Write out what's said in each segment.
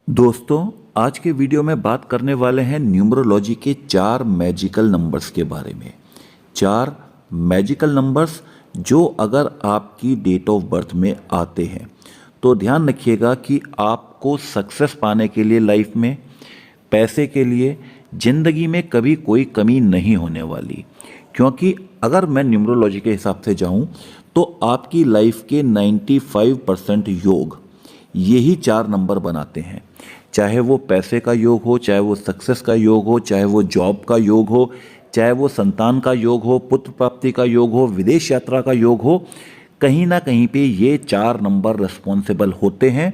दोस्तों, आज के वीडियो में बात करने वाले हैं न्यूमरोलॉजी के 4 मैजिकल नंबर्स के बारे में। 4 मैजिकल नंबर्स जो अगर आपकी डेट ऑफ बर्थ में आते हैं तो ध्यान रखिएगा कि आपको सक्सेस पाने के लिए लाइफ में, पैसे के लिए, ज़िंदगी में कभी कोई कमी नहीं होने वाली। क्योंकि अगर मैं न्यूमरोलॉजी के हिसाब से जाऊं तो आपकी लाइफ के 95% योग यही 4 नंबर बनाते हैं। चाहे वो पैसे का योग हो, चाहे वो सक्सेस का योग हो, चाहे वो जॉब का योग हो, चाहे वो संतान का योग हो, पुत्र प्राप्ति का योग हो, विदेश यात्रा का योग हो, कहीं ना कहीं पे ये 4 नंबर रिस्पॉन्सिबल होते हैं।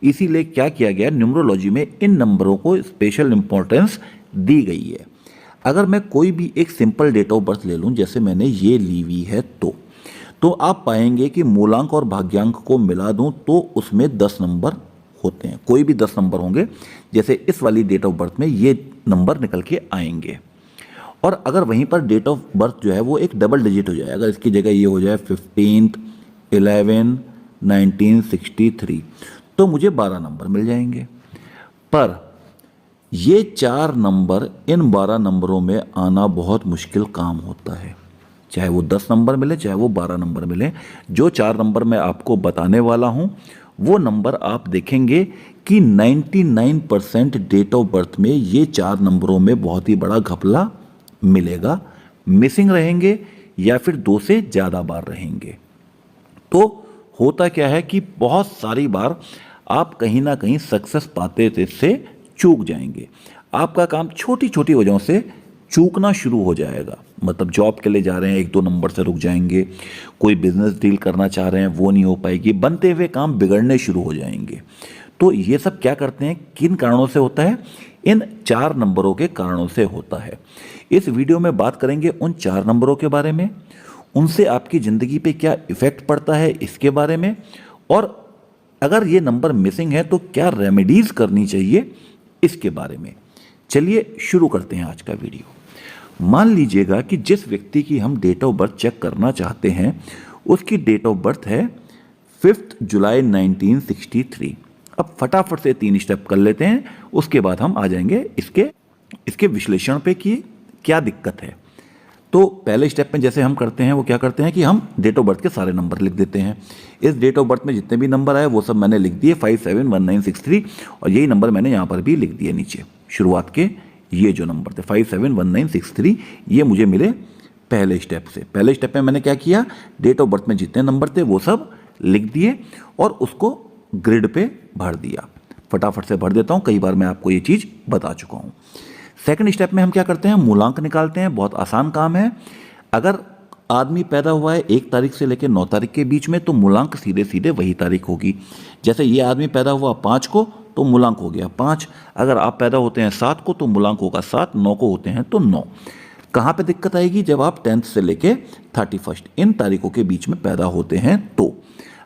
इसीलिए क्या किया गया, न्यूमरोलॉजी में इन नंबरों को स्पेशल इंपॉर्टेंस दी गई है। अगर मैं कोई भी एक सिंपल डेट ऑफ बर्थ ले लूँ, जैसे मैंने ये ली हुई है, तो आप पाएंगे कि मूलांक और भाग्यांक को मिला दूं तो उसमें 10 नंबर होते हैं। कोई भी 10 नंबर होंगे, जैसे इस वाली डेट ऑफ बर्थ में ये नंबर निकल के आएंगे। और अगर वहीं पर डेट ऑफ बर्थ जो है वो एक डबल डिजिट हो जाए, अगर इसकी जगह ये हो जाए 15th 11 1963, तो मुझे 12 नंबर मिल जाएंगे। पर ये 4 नंबर, इन 12 नंबरों में आना बहुत मुश्किल काम होता है। चाहे वो 10 नंबर मिले, चाहे वो 12 नंबर मिले, जो 4 नंबर मैं आपको बताने वाला हूं वो नंबर आप देखेंगे कि 99% डेट ऑफ बर्थ में ये 4 नंबरों में बहुत ही बड़ा घपला मिलेगा, मिसिंग रहेंगे या फिर 2 से ज़्यादा बार रहेंगे। तो होता क्या है कि बहुत सारी बार आप कहीं ना कहीं सक्सेस पाते से चूक जाएंगे। आपका काम छोटी छोटी वजहों से चूकना शुरू हो जाएगा। मतलब जॉब के लिए जा रहे हैं, 1-2 नंबर से रुक जाएंगे, कोई बिजनेस डील करना चाह रहे हैं वो नहीं हो पाएगी, बनते हुए काम बिगड़ने शुरू हो जाएंगे। तो ये सब क्या करते हैं, किन कारणों से होता है? इन 4 नंबरों के कारणों से होता है। इस वीडियो में बात करेंगे उन 4 नंबरों के बारे में, उनसे आपकी ज़िंदगी पे क्या इफ़ेक्ट पड़ता है इसके बारे में, और अगर ये नंबर मिसिंग है तो क्या रेमेडीज़ करनी चाहिए इसके बारे में। चलिए शुरू करते हैं आज का वीडियो। मान लीजिएगा कि जिस व्यक्ति की हम डेट ऑफ बर्थ चेक करना चाहते हैं उसकी डेट ऑफ बर्थ है 5 जुलाई 1963। अब फटाफट से 3 स्टेप कर लेते हैं, उसके बाद हम आ जाएंगे इसके विश्लेषण पे कि क्या दिक्कत है। तो पहले स्टेप में जैसे हम करते हैं वो क्या करते हैं कि हम डेट ऑफ बर्थ के सारे नंबर लिख देते हैं। इस डेट ऑफ बर्थ में जितने भी नंबर आए वो सब मैंने लिख दिए 571963, और यही नंबर मैंने यहाँ पर भी लिख दिए नीचे। शुरुआत के ये जो नंबर थे 571963, ये मुझे मिले पहले स्टेप से। पहले स्टेप में मैंने क्या किया, डेट ऑफ बर्थ में जितने नंबर थे वो सब लिख दिए और उसको ग्रिड पे भर दिया। फटाफट से भर देता हूँ, कई बार मैं आपको ये चीज़ बता चुका हूँ। सेकंड स्टेप में हम क्या करते हैं, मूलांक निकालते हैं। बहुत आसान काम है। अगर आदमी पैदा हुआ है 1 तारीख से लेकर 9 तारीख के बीच में तो मूलांक सीधे सीधे वही तारीख होगी। जैसे ये आदमी पैदा हुआ 5 को तो मूलांक हो गया 5। अगर आप पैदा होते हैं 7 को तो मूलांक होगा 7, 9 को होते हैं तो 9। कहाँ पे दिक्कत आएगी, जब आप 10th से लेके 31 इन तारीखों के बीच में पैदा होते हैं। तो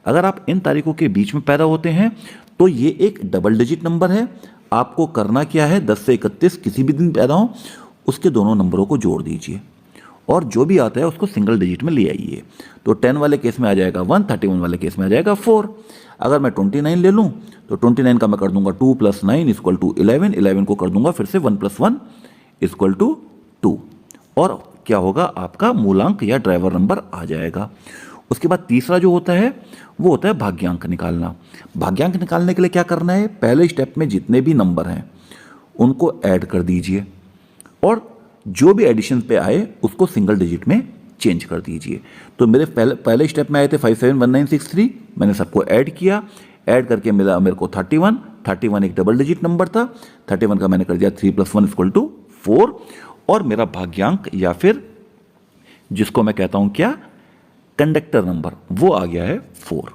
अगर आप इन तारीखों के बीच में पैदा होते हैं तो ये एक डबल डिजिट नंबर है। आपको करना क्या है, 10 से 31 किसी भी दिन पैदा हो उसके दोनों नंबरों को जोड़ दीजिए और जो भी आता है उसको सिंगल डिजिट में ले आइए। तो 10 वाले केस में आ जाएगा 1, 31 वाले केस में आ जाएगा 4। अगर मैं 29 ले लूँ तो 29 का मैं कर दूंगा 2 + 9 = 11, 11 को कर दूंगा फिर से 1 + 1 = 2, और क्या होगा, आपका मूलांक या ड्राइवर नंबर आ जाएगा। उसके बाद तीसरा जो होता है वो होता है भाग्यांक निकालना। भाग्यांक निकालने के लिए क्या करना है, पहले स्टेप में जितने भी नंबर हैं उनको ऐड कर दीजिए और जो भी एडिशन पे आए उसको सिंगल डिजिट में चेंज कर दीजिए। तो मेरे पहले स्टेप में आए थे 571963, मैंने सबको ऐड किया, ऐड करके मिला मेरे को 31 एक डबल डिजिट नंबर था। 31 का मैंने कर दिया 3 + 1 = 4, और मेरा भाग्यांक या फिर जिसको मैं कहता हूं क्या, कंडक्टर नंबर, वो आ गया है 4।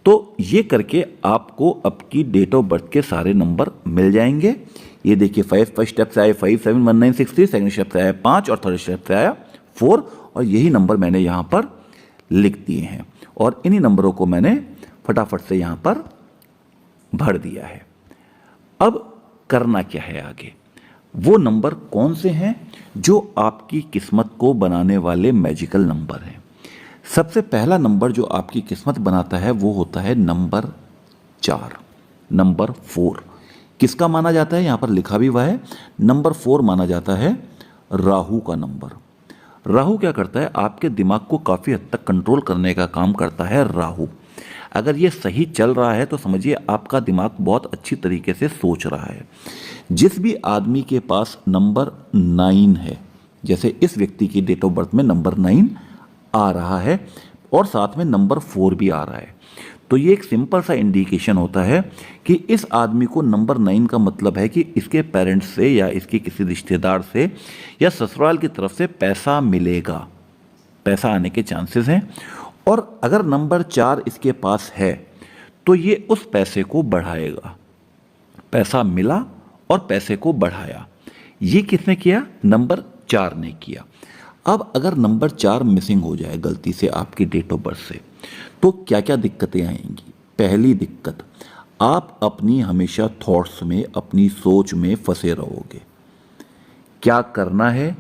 तो ये करके आपको आपकी डेट ऑफ बर्थ के सारे नंबर मिल जाएंगे। ये देखिए, फर्स्ट स्टेप से आए 571963, सेकंड स्टेप से आया 5 और थर्ड स्टेप से आया 4, और यही नंबर मैंने यहाँ पर लिख दिए हैं और इन्हीं नंबरों को मैंने फटाफट से यहाँ पर भर दिया है। अब करना क्या है आगे, वो नंबर कौन से हैं जो आपकी किस्मत को बनाने वाले मैजिकल नंबर हैं। सबसे पहला नंबर जो आपकी किस्मत बनाता है वो होता है नंबर 4, नंबर 4। किसका माना जाता है, यहाँ पर लिखा भी हुआ है। नंबर 4 माना जाता है राहु का नंबर। राहु क्या करता है, आपके दिमाग को काफ़ी हद तक कंट्रोल करने का काम करता है राहु। अगर ये सही चल रहा है तो समझिए आपका दिमाग बहुत अच्छी तरीके से सोच रहा है। जिस भी आदमी के पास नंबर 9 है, जैसे इस व्यक्ति की डेट ऑफ बर्थ में नंबर 9 आ रहा है और साथ में नंबर 4 भी आ रहा है, तो ये एक सिंपल सा इंडिकेशन होता है कि इस आदमी को नंबर 9 का मतलब है कि इसके पेरेंट्स से या इसके किसी रिश्तेदार से या ससुराल की तरफ से पैसा मिलेगा, पैसा आने के चांसेस हैं। और अगर नंबर 4 इसके पास है तो ये उस पैसे को बढ़ाएगा। पैसा मिला और पैसे को बढ़ाया, ये किसने किया, नंबर 4 ने किया। अब अगर नंबर 4 मिसिंग हो जाए गलती से आपकी डेट ऑफ बर्थ से, तो क्या क्या दिक्कतें आएंगी। पहली दिक्कत, आप अपनी हमेशा थॉट्स में, अपनी सोच में फंसे रहोगे। क्या करना है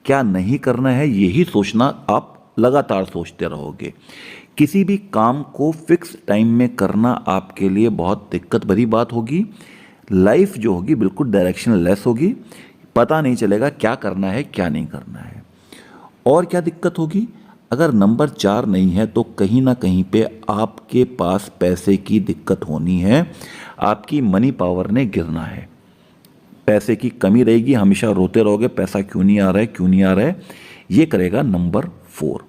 क्या नहीं करना है यही सोचना, आप लगातार सोचते रहोगे। किसी भी काम को फिक्स टाइम में करना आपके लिए बहुत दिक्कत भरी बात होगी। लाइफ जो होगी बिल्कुल डायरेक्शन लेस होगी, पता नहीं चलेगा क्या करना है क्या नहीं करना है। और क्या दिक्कत होगी, अगर नंबर 4 नहीं है तो कहीं ना कहीं पे आपके पास पैसे की दिक्कत होनी है, आपकी मनी पावर ने गिरना है, पैसे की कमी रहेगी, हमेशा रोते रहोगे पैसा क्यों नहीं आ रहा है क्यों नहीं आ रहा है, ये करेगा नंबर 4।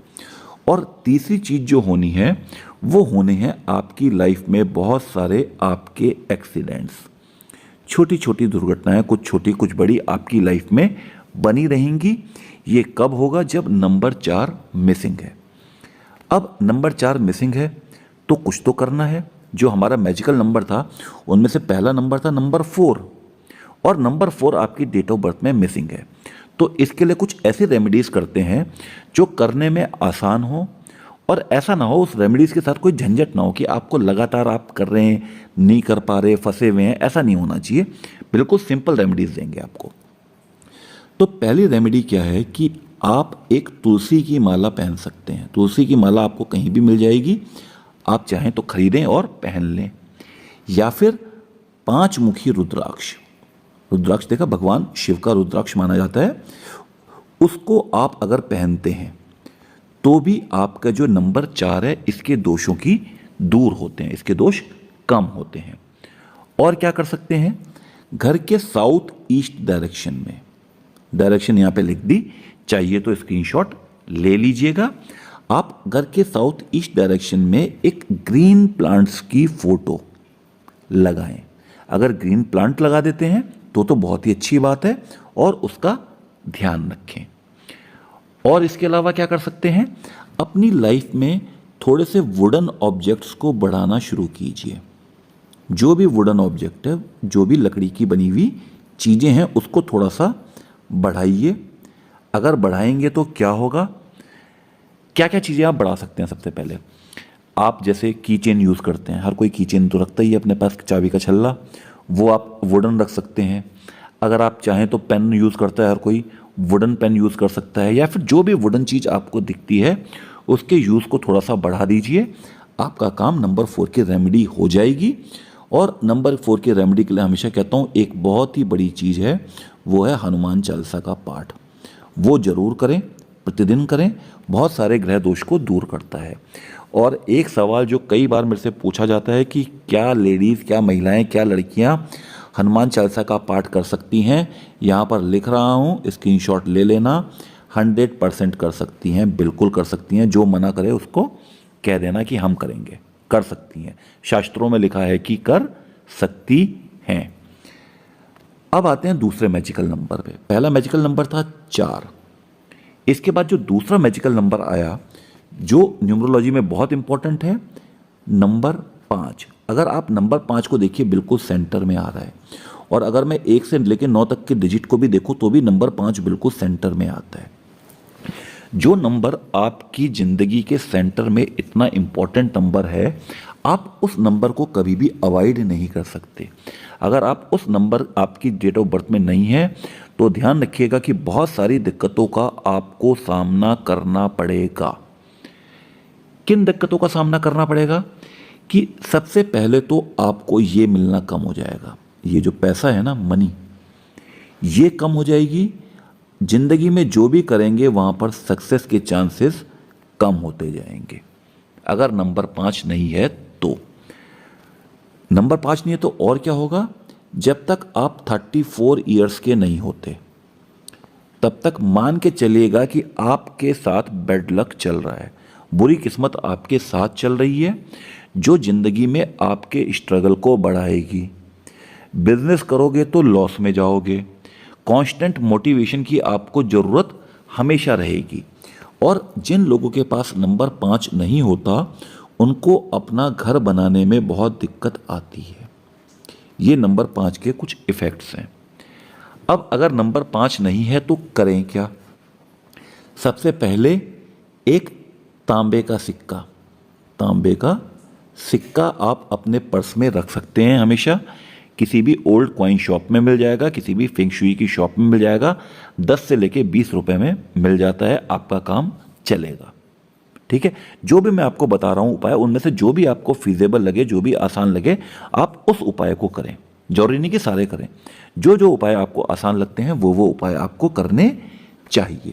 और तीसरी चीज़ जो होनी है वो होने हैं आपकी लाइफ में बहुत सारे आपके एक्सीडेंट्स, छोटी छोटी दुर्घटनाएं, कुछ छोटी कुछ बड़ी आपकी लाइफ में बनी रहेंगी। ये कब होगा, जब नंबर 4 मिसिंग है। अब नंबर 4 मिसिंग है तो कुछ तो करना है। जो हमारा मैजिकल नंबर था उनमें से पहला नंबर था नंबर 4, और नंबर 4 आपकी डेट ऑफ बर्थ में मिसिंग है। तो इसके लिए कुछ ऐसी रेमेडीज़ करते हैं जो करने में आसान हो, और ऐसा ना हो उस रेमेडीज़ के साथ कोई झंझट ना हो कि आपको लगातार आप कर रहे हैं, नहीं कर पा रहे, फंसे हुए हैं, ऐसा नहीं होना चाहिए। बिल्कुल सिंपल रेमेडीज़ देंगे आपको। तो पहली रेमेडी क्या है कि आप एक तुलसी की माला पहन सकते हैं। तुलसी की माला आपको कहीं भी मिल जाएगी, आप चाहें तो खरीदें और पहन लें। या फिर 5 मुखी रुद्राक्ष, रुद्राक्ष देखा भगवान शिव का रुद्राक्ष माना जाता है, उसको आप अगर पहनते हैं तो भी आपका जो नंबर 4 है इसके दोषों की दूर होते हैं, इसके दोष कम होते हैं। और क्या कर सकते हैं, घर के साउथ ईस्ट डायरेक्शन में, डायरेक्शन यहाँ पे लिख दी, चाहिए तो स्क्रीनशॉट ले लीजिएगा। आप घर के साउथ ईस्ट डायरेक्शन में एक ग्रीन प्लांट्स की फोटो लगाएं। अगर ग्रीन प्लांट लगा देते हैं तो बहुत ही अच्छी बात है, और उसका ध्यान रखें। और इसके अलावा क्या कर सकते हैं, अपनी लाइफ में थोड़े से वुडन ऑब्जेक्ट्स को बढ़ाना शुरू कीजिए। जो भी वुडन ऑब्जेक्ट है, जो भी लकड़ी की बनी हुई चीज़ें हैं, उसको थोड़ा सा बढ़ाइए। अगर बढ़ाएंगे तो क्या होगा, क्या क्या चीज़ें आप बढ़ा सकते हैं। सबसे पहले आप जैसे की चेन यूज़ करते हैं, हर कोई की चेन तो रखता ही है अपने पास, चाबी का छल्ला, वो आप वुडन रख सकते हैं। अगर आप चाहें तो पेन यूज़ करता है हर कोई, वुडन पेन यूज़ कर सकता है। या फिर जो भी वुडन चीज़ आपको दिखती है उसके यूज़ को थोड़ा सा बढ़ा दीजिए, आपका काम नंबर 4 की रेमेडी हो जाएगी। और नंबर 4 की रेमेडी के लिए हमेशा कहता हूँ एक बहुत ही बड़ी चीज़ है, वो है हनुमान चालीसा का पाठ। वो ज़रूर करें, प्रतिदिन करें, बहुत सारे ग्रह दोष को दूर करता है। और एक सवाल जो कई बार मेरे से पूछा जाता है कि क्या लेडीज़, क्या महिलाएं, क्या लड़कियां हनुमान चालीसा का पाठ कर सकती हैं, यहाँ पर लिख रहा हूँ, स्क्रीनशॉट ले लेना। 100% कर सकती हैं, बिल्कुल कर सकती हैं। जो मना करे उसको कह देना कि हम करेंगे, कर सकती हैं। शास्त्रों में लिखा है कि कर सकती हैं। अब आते हैं दूसरे मैजिकल नंबर पे। पहला मैजिकल नंबर था 4, इसके बाद जो दूसरा मैजिकल नंबर आया जो न्यूमरोलॉजी में बहुत इंपॉर्टेंट है, नंबर 5। अगर आप नंबर 5 को देखिए बिल्कुल सेंटर में आ रहा है, और अगर मैं 1 से लेकर 9 तक के डिजिट को भी देखूं तो भी नंबर 5 बिल्कुल सेंटर में आता है। जो नंबर आपकी ज़िंदगी के सेंटर में इतना इम्पोर्टेंट नंबर है, आप उस नंबर को कभी भी अवॉइड नहीं कर सकते। अगर आप उस नंबर आपकी डेट ऑफ बर्थ में नहीं है तो ध्यान रखिएगा कि बहुत सारी दिक्कतों का आपको सामना करना पड़ेगा। किन दिक्कतों का सामना करना पड़ेगा कि सबसे पहले तो आपको ये मिलना कम हो जाएगा, ये जो पैसा है ना, मनी, ये कम हो जाएगी। जिंदगी में जो भी करेंगे वहाँ पर सक्सेस के चांसेस कम होते जाएंगे। अगर नंबर 5 नहीं है तो, नंबर 5 नहीं है तो और क्या होगा, जब तक आप 34 ईयर्स के नहीं होते तब तक मान के चलिएगा कि आपके साथ बैड लक चल रहा है, बुरी किस्मत आपके साथ चल रही है, जो जिंदगी में आपके स्ट्रगल को बढ़ाएगी। बिजनेस करोगे तो लॉस में जाओगे। कांस्टेंट मोटिवेशन की आपको ज़रूरत हमेशा रहेगी। और जिन लोगों के पास नंबर 5 नहीं होता उनको अपना घर बनाने में बहुत दिक्कत आती है। ये नंबर 5 के कुछ इफ़ेक्ट्स हैं। अब अगर नंबर 5 नहीं है तो करें क्या? सबसे पहले एक तांबे का सिक्का, तांबे का सिक्का आप अपने पर्स में रख सकते हैं हमेशा। किसी भी ओल्ड कॉइन शॉप में मिल जाएगा, किसी भी फेंग शुई की शॉप में मिल जाएगा। 10 से लेके 20 रुपए में मिल जाता है, आपका काम चलेगा। ठीक है, जो भी मैं आपको बता रहा हूँ उपाय, उनमें से जो भी आपको फीजेबल लगे, जो भी आसान लगे, आप उस उपाय को करें। जरूरी नहीं कि सारे करें, जो जो उपाय आपको आसान लगते हैं वो उपाय आपको करने चाहिए।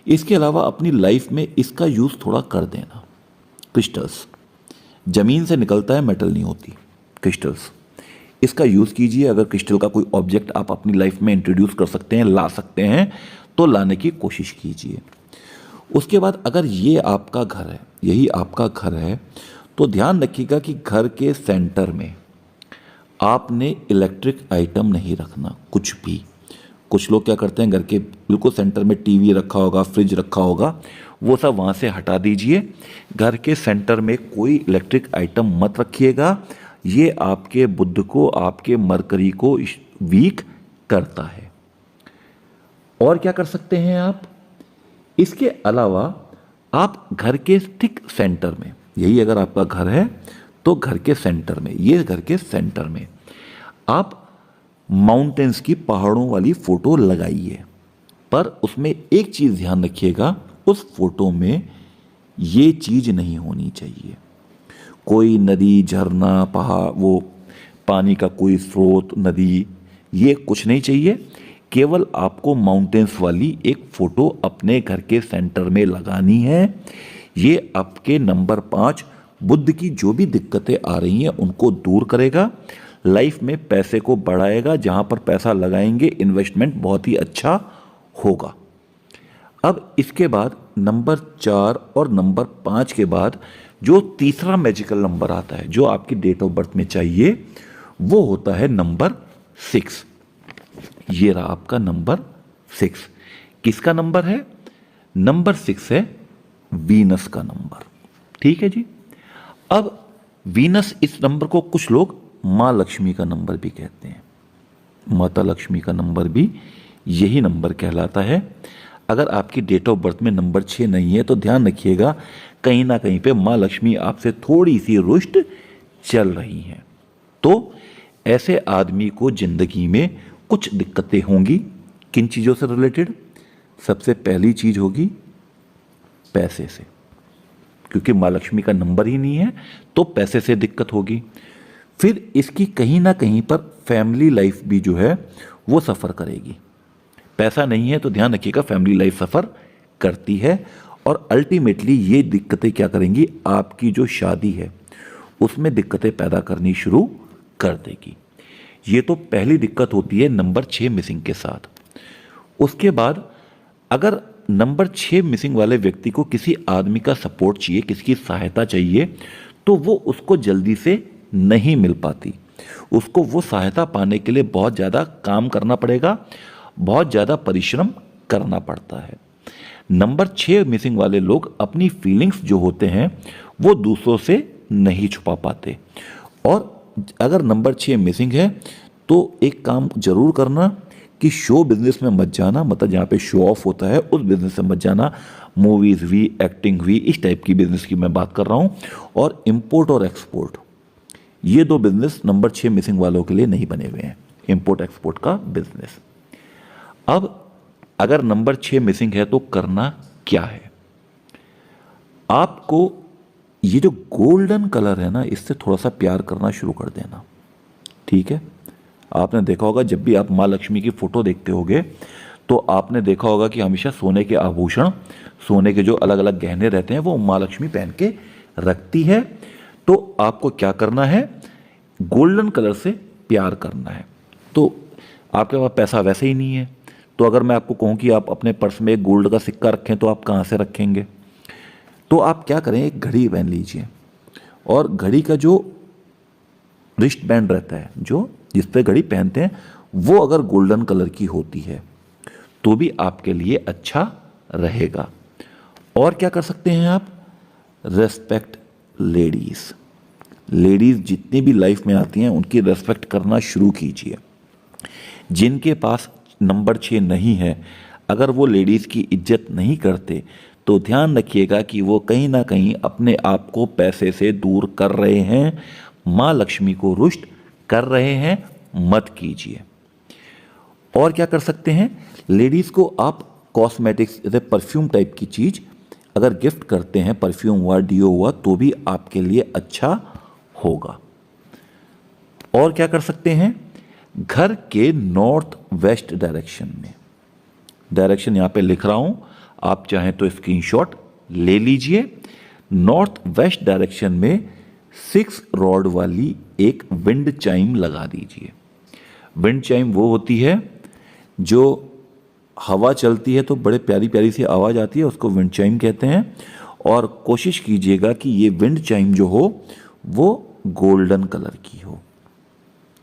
इसके अलावा अपनी लाइफ में इसका यूज़ थोड़ा कर देना। क्रिस्टल्स, ज़मीन से निकलता है, मेटल नहीं होती, क्रिस्टल्स, इसका यूज़ कीजिए। अगर क्रिस्टल का कोई ऑब्जेक्ट आप अपनी लाइफ में इंट्रोड्यूस कर सकते हैं, ला सकते हैं, तो लाने की कोशिश कीजिए। उसके बाद अगर ये आपका घर है, यही आपका घर है, तो ध्यान रखिएगा कि घर के सेंटर में आपने इलेक्ट्रिक आइटम नहीं रखना, कुछ भी। कुछ लोग क्या करते हैं, घर के बिल्कुल सेंटर में टीवी रखा होगा, फ्रिज रखा होगा, वो सब वहाँ से हटा दीजिए। घर के सेंटर में कोई इलेक्ट्रिक आइटम मत रखिएगा। ये आपके बुध को, आपके मरकरी को वीक करता है। और क्या कर सकते हैं आप? इसके अलावा आप घर के ठीक सेंटर में, यही अगर आपका घर है तो घर के सेंटर में, ये घर के सेंटर में आप माउंटेन्स की, पहाड़ों वाली फोटो लगाइए। पर उसमें एक चीज़ ध्यान रखिएगा, उस फोटो में ये चीज़ नहीं होनी चाहिए। कोई नदी, झरना, पहाड़, वो पानी का कोई स्रोत, नदी, ये कुछ नहीं चाहिए। केवल आपको माउंटेन्स वाली एक फ़ोटो अपने घर के सेंटर में लगानी है। ये आपके नंबर 5 बुद्ध की जो भी दिक्कतें आ रही हैं उनको दूर करेगा, लाइफ में पैसे को बढ़ाएगा। जहाँ पर पैसा लगाएंगे इन्वेस्टमेंट बहुत ही अच्छा होगा। अब इसके बाद नंबर 4 और नंबर 5 के बाद जो तीसरा मैजिकल नंबर आता है, जो आपकी डेट ऑफ बर्थ में चाहिए, वो होता है नंबर 6। ये रहा आपका नंबर 6। किसका नंबर है? नंबर 6 है वीनस का नंबर। ठीक है जी। अब वीनस, इस नंबर को कुछ लोग माँ लक्ष्मी का नंबर भी कहते हैं। माता लक्ष्मी का नंबर भी यही नंबर कहलाता है। अगर आपकी डेट ऑफ बर्थ में नंबर 6 नहीं है तो ध्यान रखिएगा, कहीं ना कहीं पे माँ लक्ष्मी आपसे थोड़ी सी रुष्ट चल रही हैं। तो ऐसे आदमी को जिंदगी में कुछ दिक्कतें होंगी। किन चीज़ों से रिलेटेड? सबसे पहली चीज़ होगी पैसे से, क्योंकि माँ लक्ष्मी का नंबर ही नहीं है तो पैसे से दिक्कत होगी। फिर इसकी कहीं ना कहीं पर फैमिली लाइफ भी जो है वो सफ़र करेगी। पैसा नहीं है तो ध्यान रखिएगा फैमिली लाइफ सफ़र करती है, और अल्टीमेटली ये दिक्कतें क्या करेंगी, आपकी जो शादी है उसमें दिक्कतें पैदा करनी शुरू कर देगी। ये तो पहली दिक्कत होती है नंबर 6 मिसिंग के साथ। उसके बाद अगर नंबर 6 मिसिंग वाले व्यक्ति को किसी आदमी का सपोर्ट चाहिए, किसी की सहायता चाहिए, तो वो उसको जल्दी से नहीं मिल पाती। उसको वो सहायता पाने के लिए बहुत ज़्यादा काम करना पड़ेगा, बहुत ज़्यादा परिश्रम करना पड़ता है। नंबर 6 मिसिंग वाले लोग अपनी फीलिंग्स जो होते हैं वो दूसरों से नहीं छुपा पाते। और अगर नंबर 6 मिसिंग है तो एक काम जरूर करना कि शो बिजनेस में मत जाना, मतलब जहाँ पे शो ऑफ होता है उस बिजनेस में मत जाना। मूवीज़ हुई, एक्टिंग हुई, इस टाइप की बिजनेस की मैं बात कर रहा हूँ। और इंपोर्ट और एक्सपोर्ट, ये 2 बिजनेस नंबर 6 मिसिंग वालों के लिए नहीं बने हुए हैं, इंपोर्ट एक्सपोर्ट का बिजनेस। अब अगर नंबर 6 मिसिंग है तो करना क्या है? आपको ये जो गोल्डन कलर है ना, इससे थोड़ा सा प्यार करना शुरू कर देना। ठीक है, आपने देखा होगा जब भी आप माँ लक्ष्मी की फ़ोटो देखते होगे तो आपने देखा होगा कि हमेशा सोने के आभूषण, सोने के जो अलग अलग गहने रहते हैं वो माँ लक्ष्मी पहन के रखती है। तो आपको क्या करना है, गोल्डन कलर से प्यार करना है। तो आपके पास पैसा वैसे ही नहीं है, तो अगर मैं आपको कहूँ कि आप अपने पर्स में एक गोल्ड का सिक्का रखें तो आप कहाँ से रखेंगे? तो आप क्या करें, एक घड़ी पहन लीजिए और घड़ी का जो रिस्ट बैंड रहता है, जो जिस पे घड़ी पहनते हैं, वो अगर गोल्डन कलर की होती है तो भी आपके लिए अच्छा रहेगा। और क्या कर सकते हैं आप, रेस्पेक्ट लेडीज़। लेडीज़ जितनी भी लाइफ में आती हैं उनकी रेस्पेक्ट करना शुरू कीजिए। जिनके पास नंबर 6 नहीं है, अगर वो लेडीज़ की इज्जत नहीं करते तो ध्यान रखिएगा कि वो कहीं ना कहीं अपने आप को पैसे से दूर कर रहे हैं, माँ लक्ष्मी को रुष्ट कर रहे हैं, मत कीजिए। और क्या कर सकते हैं, लेडीज़ को आप कॉस्मेटिक्स जैसे परफ्यूम टाइप की चीज़ अगर गिफ्ट करते हैं, परफ्यूम हुआ, डियो हुआ, तो भी आपके लिए अच्छा होगा। और क्या कर सकते हैं, घर के नॉर्थ वेस्ट डायरेक्शन में, डायरेक्शन यहाँ पे लिख रहा हूँ, आप चाहें तो स्क्रीनशॉट ले लीजिए। नॉर्थ वेस्ट डायरेक्शन में 6 रॉड वाली एक विंड चाइम लगा दीजिए। विंड चाइम वो होती है जो हवा चलती है तो बड़े प्यारी प्यारी सी आवाज़ आती है, उसको विंड चाइम कहते हैं। और कोशिश कीजिएगा कि ये विंड चाइम जो हो वो गोल्डन कलर की हो,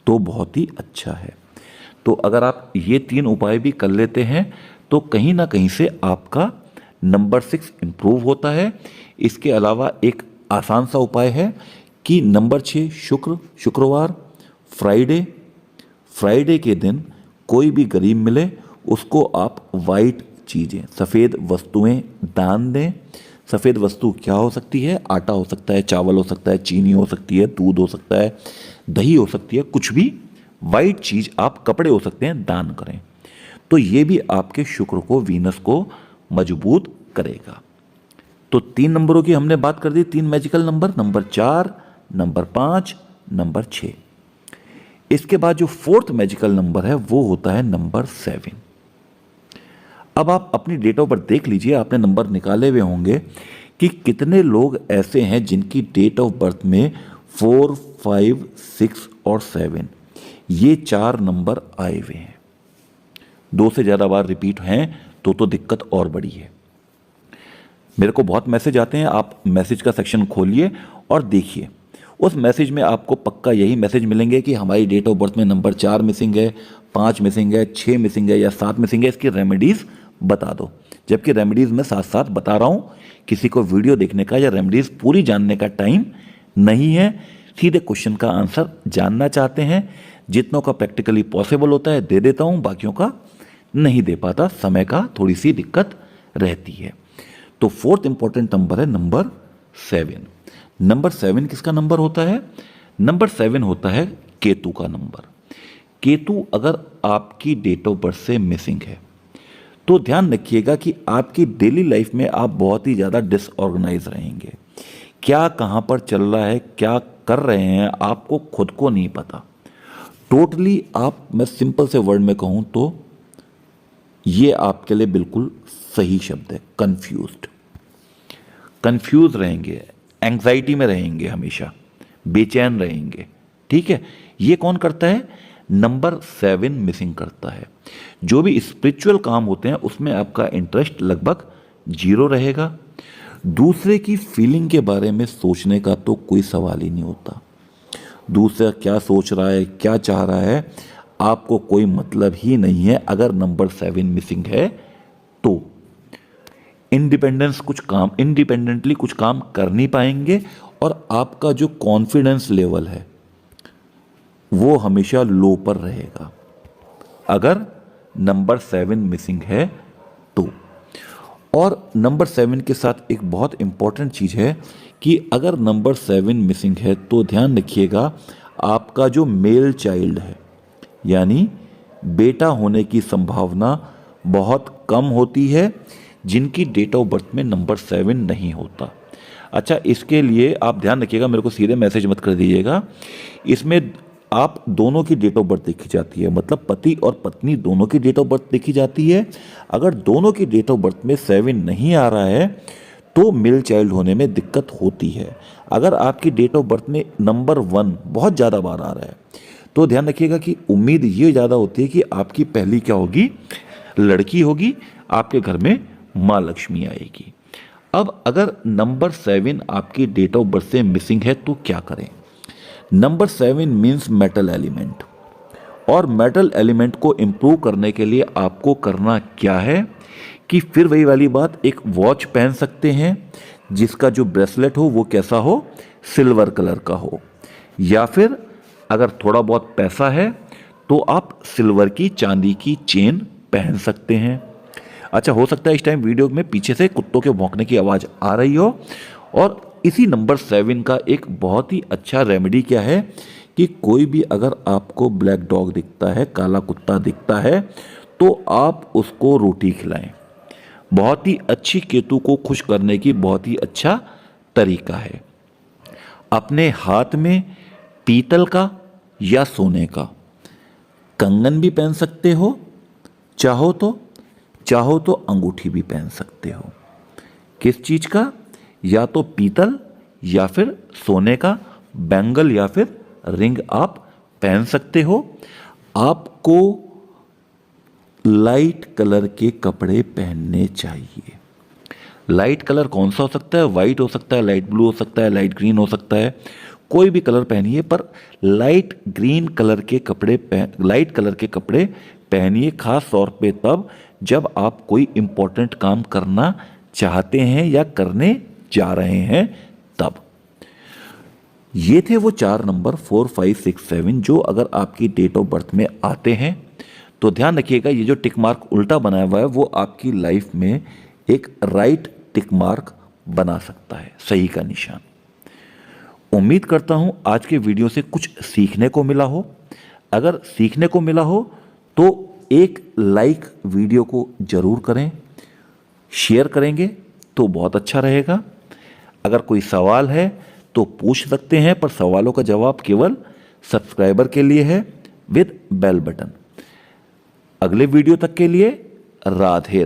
तो बहुत ही अच्छा है। तो अगर आप ये 3 उपाय भी कर लेते हैं तो कहीं ना कहीं से आपका नंबर 6 इम्प्रूव होता है। इसके अलावा एक आसान सा उपाय है कि नंबर 6 शुक्रवार, फ्राइडे के दिन कोई भी गरीब मिले उसको आप वाइट चीज़ें, सफ़ेद वस्तुएं दान दें। सफ़ेद वस्तु क्या हो सकती है, आटा हो सकता है, चावल हो सकता है, चीनी हो सकती है, दूध हो सकता है, दही हो सकती है, कुछ भी वाइट चीज़, आप कपड़े हो सकते हैं, दान करें। तो ये भी आपके शुक्र को, वीनस को मजबूत करेगा। तो 3 नंबरों की हमने बात कर दी, 3 magical number, number 4, number 5, number 6। इसके बाद जो 4th मैजिकल नंबर है वो होता है नंबर 7। अब आप अपनी डेट ऑफ बर्थ देख लीजिए, आपने नंबर निकाले हुए होंगे कि कितने लोग ऐसे हैं जिनकी डेट ऑफ बर्थ में 4, 5, 6 और 7 ये 4 नंबर आए हुए हैं। 2 से ज़्यादा बार रिपीट हैं तो दिक्कत और बड़ी है। मेरे को बहुत मैसेज आते हैं, आप मैसेज का सेक्शन खोलिए और देखिए, उस मैसेज में आपको पक्का यही मैसेज मिलेंगे कि हमारी डेट ऑफ बर्थ में नंबर 4 मिसिंग है, 5 मिसिंग है, 6 मिसिंग है या 7 मिसिंग है, इसकी रेमेडीज़ बता दो। जबकि रेमेडीज़ मैं साथ साथ बता रहा हूँ, किसी को वीडियो देखने का या रेमेडीज़ पूरी जानने का टाइम नहीं है। सीधे क्वेश्चन का आंसर जानना चाहते हैं, जितनों का प्रैक्टिकली पॉसिबल होता है दे देता हूँ, बाकियों का नहीं दे पाता, समय का थोड़ी सी दिक्कत रहती है। तो 4th इंपॉर्टेंट नंबर है नंबर 7। नंबर 7 किसका नंबर होता है? नंबर 7 होता है केतु का नंबर। केतु अगर आपकी डेट ऑफ बर्थ से मिसिंग है तो ध्यान रखिएगा कि आपकी डेली लाइफ में आप बहुत ही ज़्यादा डिसऑर्गेनाइज रहेंगे। क्या कहाँ पर चल रहा है, क्या कर रहे हैं, आपको खुद को नहीं पता। टोटली आप, मैं सिंपल से वर्ड में कहूँ तो ये आपके लिए बिल्कुल सही शब्द है, कंफ्यूज रहेंगे, एंग्जाइटी में रहेंगे, हमेशा बेचैन रहेंगे। ठीक है, ये कौन करता है? नंबर 7 मिसिंग करता है। जो भी स्पिरिचुअल काम होते हैं उसमें आपका इंटरेस्ट लगभग 0 रहेगा। दूसरे की फीलिंग के बारे में सोचने का तो कोई सवाल ही नहीं होता। दूसरा क्या सोच रहा है, क्या चाह रहा है, आपको कोई मतलब ही नहीं है। अगर नंबर 7 मिसिंग है तो इंडिपेंडेंटली कुछ काम कर नहीं पाएंगे और आपका जो कॉन्फिडेंस लेवल है वो हमेशा लो पर रहेगा अगर नंबर 7 मिसिंग है तो। और नंबर 7 के साथ एक बहुत इंपॉर्टेंट चीज़ है कि अगर नंबर 7 मिसिंग है तो ध्यान रखिएगा, आपका जो मेल चाइल्ड है यानी बेटा होने की संभावना बहुत कम होती है जिनकी डेट ऑफ बर्थ में नंबर 7 नहीं होता। अच्छा, इसके लिए आप ध्यान रखिएगा, मेरे को सीधे मैसेज मत कर दीजिएगा। इसमें आप दोनों की डेट ऑफ बर्थ देखी जाती है, मतलब पति और पत्नी दोनों की डेट ऑफ बर्थ देखी जाती है। अगर दोनों की डेट ऑफ बर्थ में 7 नहीं आ रहा है तो मिल चाइल्ड होने में दिक्कत होती है। अगर आपकी डेट ऑफ बर्थ में नंबर 1 बहुत ज़्यादा बार आ रहा है तो ध्यान रखिएगा कि उम्मीद ये ज़्यादा होती है कि आपकी पहली क्या होगी, लड़की होगी, आपके घर में माँ लक्ष्मी आएगी। अब अगर नंबर 7 आपकी डेट ऑफ बर्थ से मिसिंग है तो क्या करें। नंबर 7 मीन्स मेटल एलिमेंट, और मेटल एलिमेंट को इम्प्रूव करने के लिए आपको करना क्या है कि फिर वही वाली बात, एक वॉच पहन सकते हैं जिसका जो ब्रेसलेट हो वो कैसा हो, सिल्वर कलर का हो, या फिर अगर थोड़ा बहुत पैसा है तो आप सिल्वर की चांदी की चेन पहन सकते हैं। अच्छा, हो सकता है इस टाइम वीडियो में पीछे से कुत्तों के भौंकने की आवाज़ आ रही हो। और इसी नंबर 7 का एक बहुत ही अच्छा रेमेडी क्या है कि कोई भी अगर आपको ब्लैक डॉग दिखता है, काला कुत्ता दिखता है, तो आप उसको रोटी खिलाएं। बहुत ही अच्छी केतु को खुश करने की बहुत ही अच्छा तरीका है। अपने हाथ में पीतल का या सोने का कंगन भी पहन सकते हो, चाहो तो अंगूठी भी पहन सकते हो। किस चीज का, या तो पीतल या फिर सोने का बैंगल या फिर रिंग आप पहन सकते हो। आपको लाइट कलर के कपड़े पहनने चाहिए। लाइट कलर कौन सा हो सकता है, वाइट हो सकता है, लाइट ब्लू हो सकता है, लाइट ग्रीन हो सकता है, कोई भी कलर पहनिए, पर लाइट कलर के कपड़े पहनिए, खास तौर पे तब जब आप कोई इंपॉर्टेंट काम करना चाहते हैं या करने जा रहे हैं तब। ये थे वो 4 नंबर 4, 5, 6, 7 जो अगर आपकी डेट ऑफ बर्थ में आते हैं तो ध्यान रखिएगा, ये जो टिक मार्क उल्टा बनाया हुआ है वो आपकी लाइफ में एक राइट टिक मार्क बना सकता है, सही का निशान। उम्मीद करता हूं आज के वीडियो से कुछ सीखने को मिला हो। अगर सीखने को मिला हो तो एक लाइक वीडियो को जरूर करें, शेयर करेंगे तो बहुत अच्छा रहेगा। अगर कोई सवाल है तो पूछ सकते हैं, पर सवालों का जवाब केवल सब्सक्राइबर के लिए है विद बेल बटन। अगले वीडियो तक के लिए राधे राधे।